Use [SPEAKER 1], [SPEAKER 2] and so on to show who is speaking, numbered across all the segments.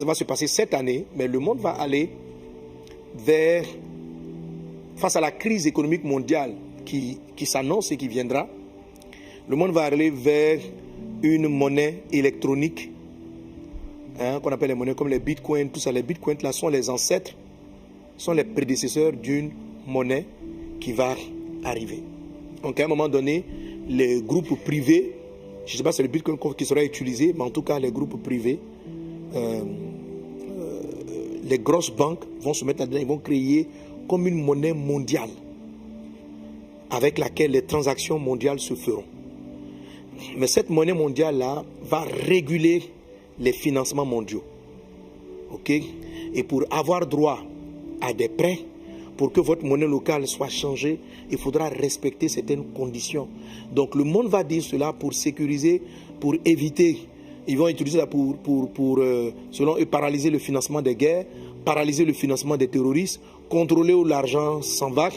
[SPEAKER 1] va se passer cette année, mais le monde va aller vers, face à la crise économique mondiale qui s'annonce et qui viendra, le monde va aller vers une monnaie électronique, qu'on appelle les monnaies comme les bitcoins, tout ça. Les bitcoins là sont les ancêtres, sont les prédécesseurs d'une monnaie qui va arriver. Donc à un moment donné, les groupes privés, je ne sais pas si c'est le bitcoin qui sera utilisé, mais en tout cas les groupes privés, les grosses banques vont se mettre là-dedans, ils vont créer comme une monnaie mondiale avec laquelle les transactions mondiales se feront. Mais cette monnaie mondiale-là va réguler les financements mondiaux. OK? Et pour avoir droit à des prêts, pour que votre monnaie locale soit changée, il faudra respecter certaines conditions. Donc le monde va dire cela pour sécuriser, pour éviter. Ils vont utiliser ça selon eux, paralyser le financement des guerres, paralyser le financement des terroristes, contrôler où l'argent s'en va.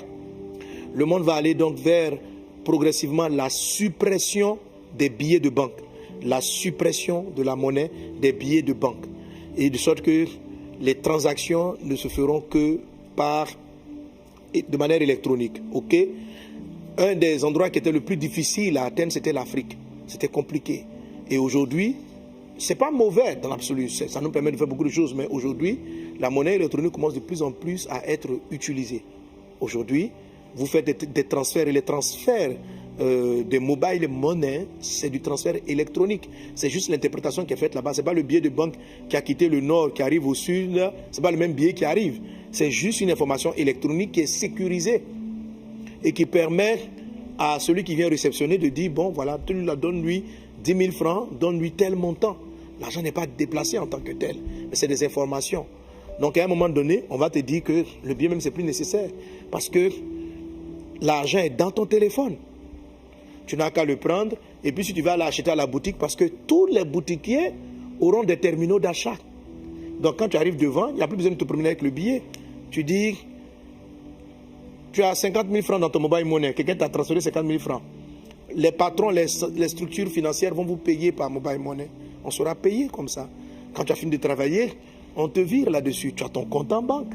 [SPEAKER 1] Le monde va aller donc vers progressivement la suppression des billets de banque, la suppression de la monnaie des billets de banque. Et de sorte que les transactions ne se feront que de manière électronique. OK? Un des endroits qui était le plus difficile à atteindre, c'était l'Afrique. C'était compliqué. Et aujourd'hui, ce n'est pas mauvais dans l'absolu, ça nous permet de faire beaucoup de choses, mais aujourd'hui, la monnaie électronique commence de plus en plus à être utilisée. Aujourd'hui, vous faites des transferts, et les transferts des mobile money, c'est du transfert électronique. C'est juste l'interprétation qui est faite là-bas. Ce n'est pas le billet de banque qui a quitté le nord, qui arrive au sud, ce n'est pas le même billet qui arrive. C'est juste une information électronique qui est sécurisée et qui permet à celui qui vient réceptionner de dire, bon voilà, donne-lui 10 000 francs, donne-lui tel montant. L'argent n'est pas déplacé en tant que tel, mais c'est des informations. Donc à un moment donné, on va te dire que le billet même c'est plus nécessaire parce que l'argent est dans ton téléphone. Tu n'as qu'à le prendre et puis si tu vas l'acheter à la boutique, parce que tous les boutiquiers auront des terminaux d'achat. Donc quand tu arrives devant, il n'y a plus besoin de te promener avec le billet. Tu dis, tu as 50 000 francs dans ton mobile money, quelqu'un t'a transféré 50 000 francs. Les patrons, les structures financières vont vous payer par mobile money. On sera payé comme ça. Quand tu as fini de travailler, on te vire là-dessus. Tu as ton compte en banque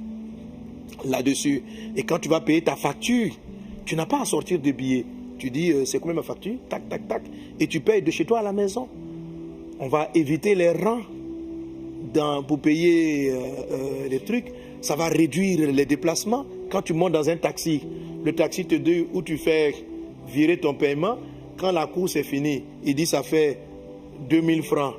[SPEAKER 1] là-dessus. Et quand tu vas payer ta facture, tu n'as pas à sortir de billets. Tu dis, c'est combien ma facture? Tac, tac, tac. Et tu payes de chez toi à la maison. On va éviter les rangs pour payer les trucs. Ça va réduire les déplacements. Quand tu montes dans un taxi, le taxi te dit où tu fais virer ton paiement. Quand la course est finie, il dit ça fait 2000 francs.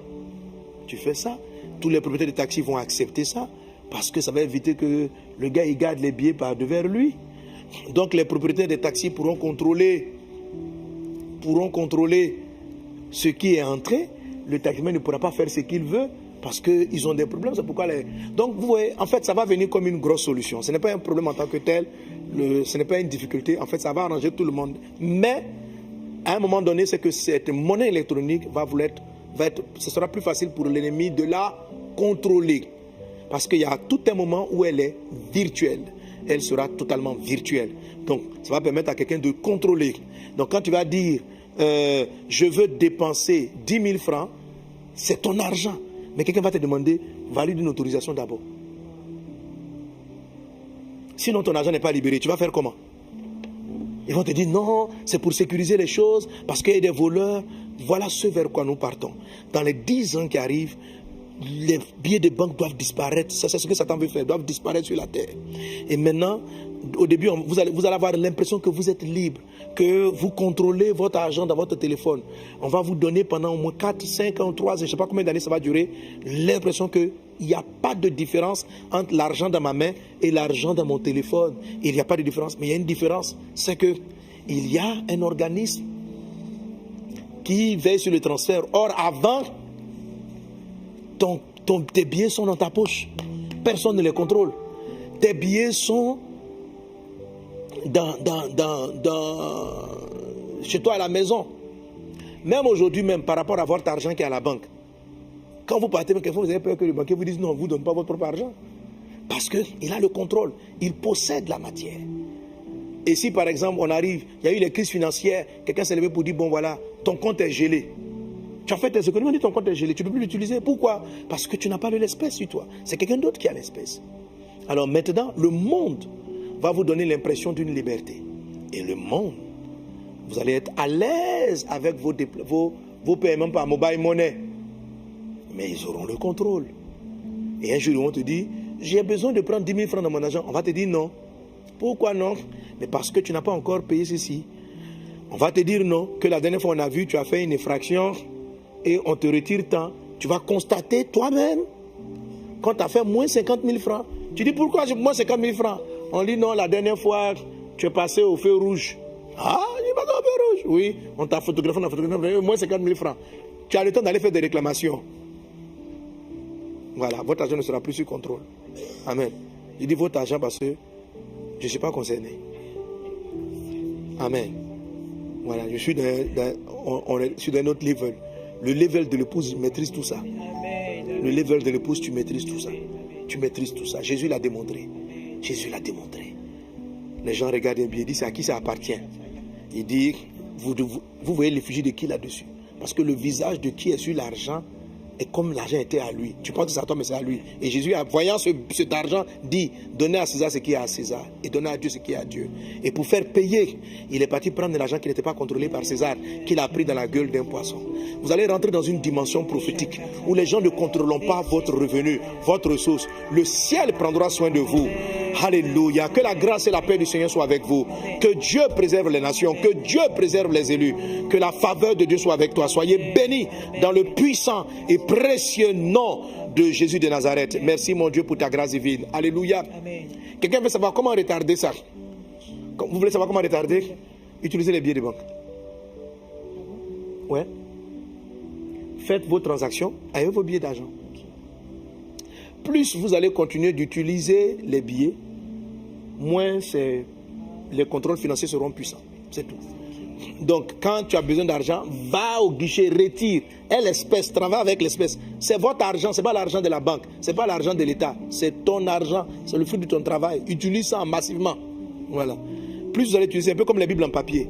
[SPEAKER 1] Tu fais ça. Tous les propriétaires de taxi vont accepter ça parce que ça va éviter que le gars il garde les billets par devers lui. Donc les propriétaires des taxis pourront contrôler ce qui est entré. Le taximan ne pourra pas faire ce qu'il veut parce qu'ils ont des problèmes. C'est pourquoi Donc vous voyez, en fait, ça va venir comme une grosse solution. Ce n'est pas un problème en tant que tel. Ce n'est pas une difficulté. En fait, ça va arranger tout le monde. Mais à un moment donné, c'est que cette monnaie électronique ce sera plus facile pour l'ennemi de la contrôler. Parce qu'il y a tout un moment où elle est virtuelle. Elle sera totalement virtuelle. Donc, ça va permettre à quelqu'un de contrôler. Donc, quand tu vas dire, je veux dépenser 10 000 francs, c'est ton argent. Mais quelqu'un va te demander, valide une autorisation d'abord. Sinon, ton argent n'est pas libéré. Tu vas faire comment? Ils vont te dire, non, c'est pour sécuriser les choses, parce qu'il y a des voleurs. Voilà ce vers quoi nous partons. Dans les 10 ans qui arrivent, les billets de banque doivent disparaître. C'est ce que Satan veut faire, doivent disparaître sur la terre. Et maintenant, au début, vous allez avoir l'impression que vous êtes libre, que vous contrôlez votre argent dans votre téléphone. On va vous donner pendant au moins 4, 5 ans, 3 ans, je ne sais pas combien d'années ça va durer, l'impression qu'il n'y a pas de différence entre l'argent dans ma main et l'argent dans mon téléphone. Il n'y a pas de différence, mais il y a une différence, c'est qu'il y a un organisme qui veille sur le transfert. Or, avant, tes billets sont dans ta poche. Personne ne les contrôle. Tes billets sont chez toi à la maison. Même aujourd'hui, même par rapport à votre argent qui est à la banque. Quand vous partez, vous avez peur que le banquier vous dise non, vous ne donnez pas votre propre argent. Parce qu'il a le contrôle. Il possède la matière. Et si par exemple on arrive, il y a eu les crises financières, quelqu'un s'est levé pour dire bon voilà, ton compte est gelé. Tu as fait tes économies, on dit ton compte est gelé. Tu ne peux plus l'utiliser. Pourquoi? Parce que tu n'as pas de l'espèce sur toi. C'est quelqu'un d'autre qui a l'espèce. Alors maintenant, le monde va vous donner l'impression d'une liberté. Et le monde, vous allez être à l'aise avec vos paiements par mobile money. Mais ils auront le contrôle. Et un jour, ils vont te dire, j'ai besoin de prendre 10 000 francs dans mon argent. On va te dire non. Pourquoi non? Mais parce que tu n'as pas encore payé ceci. On va te dire non, que la dernière fois on a vu, tu as fait une infraction et on te retire tant. Tu vas constater toi-même, quand tu as fait moins 50 000 francs, tu dis pourquoi j'ai moins 50 000 francs? On dit non, la dernière fois, tu es passé au feu rouge. Ah, il est passé au feu rouge. Oui, on t'a photographié, moins 50 000 francs. Tu as le temps d'aller faire des réclamations. Voilà, votre argent ne sera plus sous contrôle. Amen. Je dis votre argent parce que je ne suis pas concerné. Amen. Voilà, je suis sur un autre level. Le level de l'épouse, il maîtrise tout ça. Le level de l'épouse, tu maîtrises tout ça. Tu maîtrises tout ça. Jésus l'a démontré. Jésus l'a démontré. Les gens regardent un billet, disent à qui ça appartient. Il dit, vous voyez l'effigie de qui là-dessus? Parce que le visage de qui est sur l'argent est comme l'argent était à lui. Tu penses que c'est à toi, mais c'est à lui. Et Jésus, en voyant cet argent, dit, donnez à César ce qui est à César et donnez à Dieu ce qui est à Dieu. Et pour faire payer, il est parti prendre de l'argent qui n'était pas contrôlé par César, qu'il a pris dans la gueule d'un poisson. Vous allez rentrer dans une dimension prophétique où les gens ne contrôleront pas votre revenu, votre ressource. Le ciel prendra soin de vous. Alléluia. Que la grâce et la paix du Seigneur soient avec vous. Que Dieu préserve les nations. Que Dieu préserve les élus. Que la faveur de Dieu soit avec toi. Soyez bénis dans le puissant et précieux nom de Jésus de Nazareth. Merci mon Dieu pour ta grâce divine. Alléluia. Quelqu'un veut savoir comment retarder ça? Vous voulez savoir comment retarder? Utilisez les billets de banque. Ouais. Faites vos transactions avec vos billets d'argent. Plus vous allez continuer d'utiliser les billets, moins les contrôles financiers seront puissants. C'est tout. Donc, quand tu as besoin d'argent, va au guichet, retire. Et l'espèce, travaille avec l'espèce. C'est votre argent, ce n'est pas l'argent de la banque, ce n'est pas l'argent de l'État. C'est ton argent, c'est le fruit de ton travail. Utilise ça massivement. Voilà. Plus vous allez utiliser, un peu comme les Bibles en papier.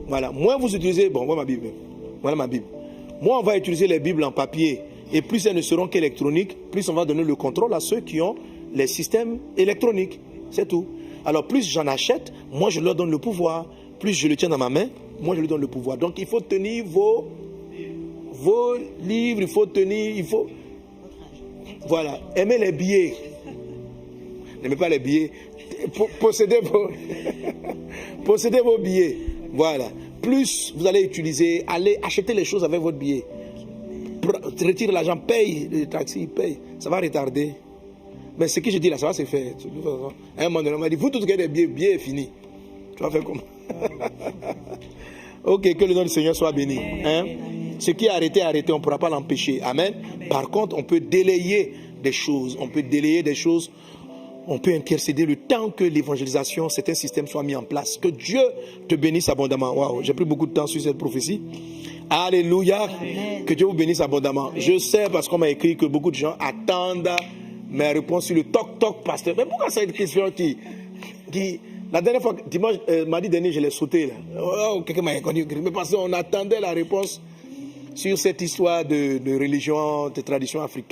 [SPEAKER 1] Voilà. Moins vous utilisez, bon, voilà ma Bible. Voilà ma Bible. Moins on va utiliser les Bibles en papier, et plus elles ne seront qu'électroniques, plus on va donner le contrôle à ceux qui ont les systèmes électroniques. C'est tout. Alors plus j'en achète, moi je leur donne le pouvoir. Plus je le tiens dans ma main, moi je lui donne le pouvoir. Donc il faut tenir vos livres, il faut... Voilà, aimez les billets. N'aimez pas les billets. Possédez vos billets. Voilà. Plus vous allez utiliser, allez acheter les choses avec votre billet. Retire l'argent, paye le taxi, paye. Ça va retarder. Mais ce que je dis là, ça va se faire. À un moment donné, on m'a dit, vous tous qui avez des billets est fini. Tu vas faire comment? Ok, que le nom du Seigneur soit béni. Hein? Ce qui est arrêté, on ne pourra pas l'empêcher. Amen. Par contre, on peut délayer des choses. On peut intercéder le temps que l'évangélisation, certains systèmes soient mis en place. Que Dieu te bénisse abondamment. Waouh, j'ai pris beaucoup de temps sur cette prophétie. Alléluia. Amen. Que Dieu vous bénisse abondamment. Amen. Je sais parce qu'on m'a écrit que beaucoup de gens attendent mes réponses sur le toc-toc, pasteur. Mais pourquoi c'est une question qui la dernière fois, dimanche, mardi dernier, je l'ai sauté là. Oh, quelqu'un m'a inconnu. Mais parce qu'on attendait la réponse sur cette histoire de religion, de tradition africaine.